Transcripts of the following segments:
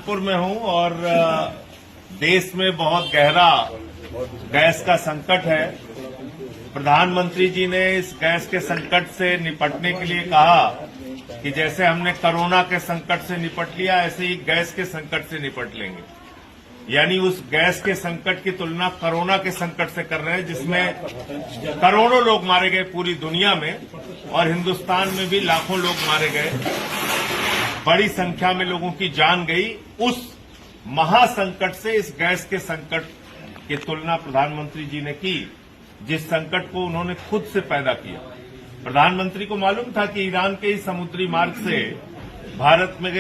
गोरखपुर में हूं और देश में बहुत गहरा गैस का संकट है। प्रधानमंत्री जी ने इस गैस के संकट से निपटने के लिए कहा कि जैसे हमने कोरोना के संकट से निपट लिया ऐसे ही गैस के संकट से निपट लेंगे। यानी उस गैस के संकट की तुलना कोरोना के संकट से कर रहे हैं, जिसमें करोड़ों लोग मारे गए पूरी दुनिया में और हिंदुस्तान में भी लाखों लोग मारे गए, बड़ी संख्या में लोगों की जान गई। उस महासंकट से इस गैस के संकट की तुलना प्रधानमंत्री जी ने की, जिस संकट को उन्होंने खुद से पैदा किया। प्रधानमंत्री को मालूम था कि ईरान के ही समुद्री मार्ग से भारत में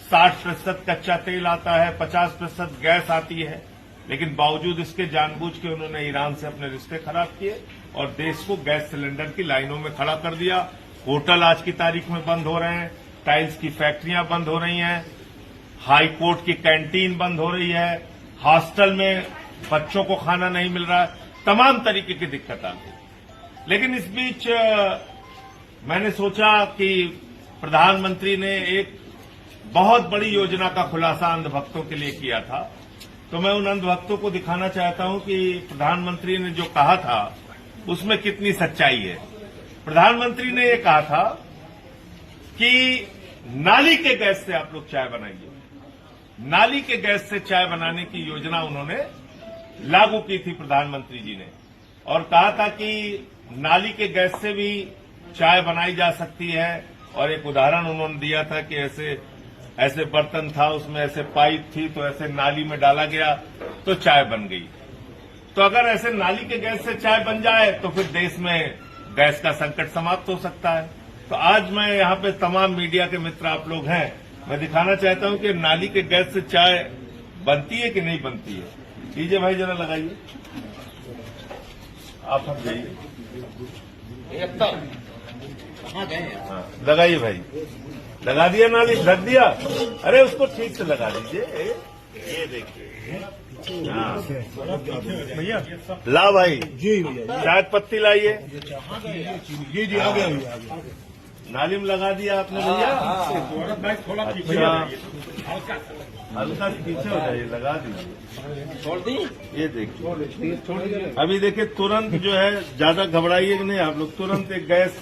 60% कच्चा तेल आता है, 50% गैस आती है, लेकिन बावजूद इसके जानबूझ के उन्होंने ईरान से अपने रिश्ते खराब किए और देश को गैस सिलेंडर की लाइनों में खड़ा कर दिया। होटल आज की तारीख में बंद हो रहे हैं, टाइल्स की फैक्ट्रियां बंद हो रही हैं, हाई कोर्ट की कैंटीन बंद हो रही है, हॉस्टल में बच्चों को खाना नहीं मिल रहा है, तमाम तरीके की दिक्कत आती है। लेकिन इस बीच मैंने सोचा कि प्रधानमंत्री ने एक बहुत बड़ी योजना का खुलासा अंधभक्तों के लिए किया था, तो मैं उन अंधभक्तों को दिखाना चाहता हूं कि प्रधानमंत्री ने जो कहा था उसमें कितनी सच्चाई है। प्रधानमंत्री ने ये कहा था कि नाली के गैस से आप लोग चाय बनाइए। नाली के गैस से चाय बनाने की योजना उन्होंने लागू की थी प्रधानमंत्री जी ने, और कहा था कि नाली के गैस से भी चाय बनाई जा सकती है। और एक उदाहरण उन्होंने दिया था कि ऐसे बर्तन था, उसमें ऐसे पाइप थी, तो ऐसे नाली में डाला गया तो चाय बन गई। तो अगर ऐसे नाली के गैस से चाय बन जाए तो फिर देश में गैस का संकट समाप्त हो सकता है। तो आज मैं यहाँ पे तमाम मीडिया के मित्र आप लोग हैं, मैं दिखाना चाहता हूँ कि नाली के गैस से चाय बनती है कि नहीं बनती है। लीजिए भाई, जरा लगाइए, आप हट जाइए, हाँ, लगाइए भाई, लगा दिया नाली, ढक दिया। अरे उसको ठीक से लगा दीजिए, ये देखिए, हाँ भैया, ला भाई जी, चाय पत्ती लाइए जी जी, आ गया, नाली में लगा दिया आपने भैया। अच्छा, हल्का पीछे हो जाइए, लगा दीजिए, छोड़ दी, ये देखिए। अभी देखिए, तुरंत जो है, ज्यादा घबराइए कि नहीं आप लोग, तुरंत एक गैस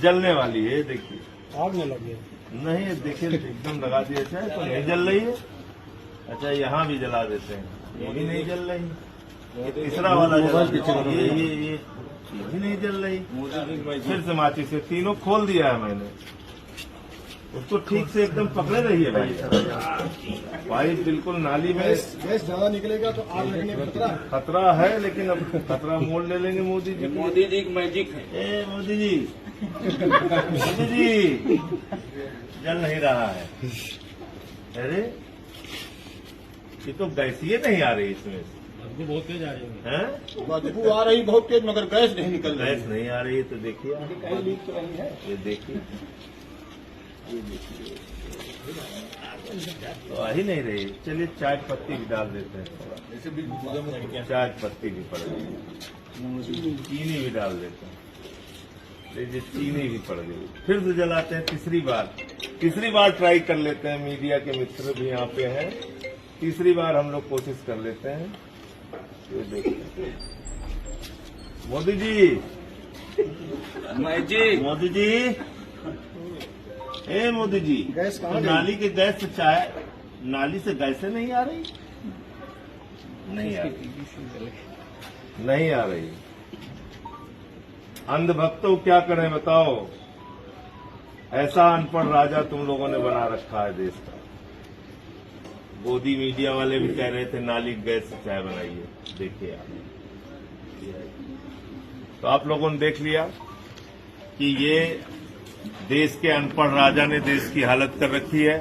जलने वाली है, देखिए, आग में लगी नहीं, देखिए एकदम लगा दिया चाहे तो नहीं जल रही है। अच्छा, यहाँ भी जला देते हैं, ये भी नहीं जल रही, तीसरा वाला जला, ये भी नहीं जल रही, फिर से माचिस से तीनों खोल दिया है मैंने, उसको ठीक से एकदम पकड़े रहिए भाई। पाइप बिल्कुल नाली में, गैस ज्यादा निकलेगा तो आग लगने का खतरा है, लेकिन अब खतरा मोड़ ले लेंगे मोदी जी। मोदी जी की मैजिक है, मोदी जी, मोदी जी, जल नहीं रहा है। अरे ये तो गैस ये नहीं आ रही, इसमें बदबू बहुत तेज आ रही है, बदबू आ रही बहुत तेज, मगर गैस नहीं निकल रही, गैस नहीं आ रही है। तो देखिए, ये देखिए, तो आ ही नहीं रही। चलिए चाय पत्ती भी डाल देते हैं, चाय पत्ती भी पड़ गई, चीनी भी डाल देते हैं, चीनी भी पड़ गई, फिर से जलाते हैं। तीसरी बार ट्राई कर लेते हैं, मीडिया के मित्र भी यहाँ पे हैं, तीसरी बार हम लोग कोशिश कर लेते हैं। ये देखिए, मोदी जी, मोदी जी, ए मोदी जी, गैस तो नाली के गैस से चाय, नाली से गैस से नहीं आ रही, नहीं आ रही। अंधभक्तों क्या करें बताओ, ऐसा अनपढ़ राजा तुम लोगों ने बना रखा है देश का। गोदी मीडिया वाले भी कह रहे थे नाली गैस से चाय बनाइए, देखिए आप, तो आप लोगों ने देख लिया कि ये देश के अनपढ़ राजा ने देश की हालत कर रखी है,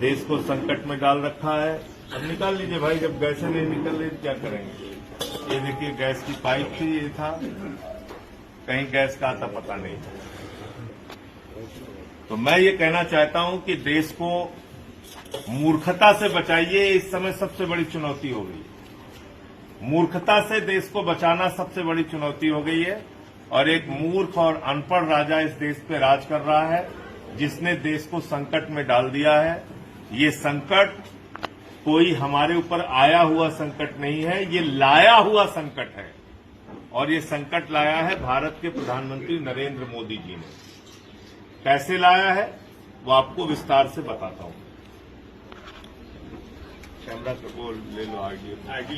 देश को संकट में डाल रखा है। अब निकाल लीजिए भाई, जब गैसें नहीं निकल रही क्या करेंगे। ये देखिए, गैस की पाइप थी, ये था, कहीं गैस का आता पता नहीं। तो मैं ये कहना चाहता हूं कि देश को मूर्खता से बचाइए, इस समय सबसे बड़ी चुनौती हो गई। मूर्खता से देश को बचाना सबसे बड़ी चुनौती हो गई है, और एक मूर्ख और अनपढ़ राजा इस देश पे राज कर रहा है, जिसने देश को संकट में डाल दिया है। ये संकट कोई हमारे ऊपर आया हुआ संकट नहीं है, ये लाया हुआ संकट है। और ये संकट लाया है भारत के प्रधानमंत्री नरेंद्र मोदी जी ने। कैसे लाया है वो आपको विस्तार से बताता हूं। कैमरा को ले लो, आईडी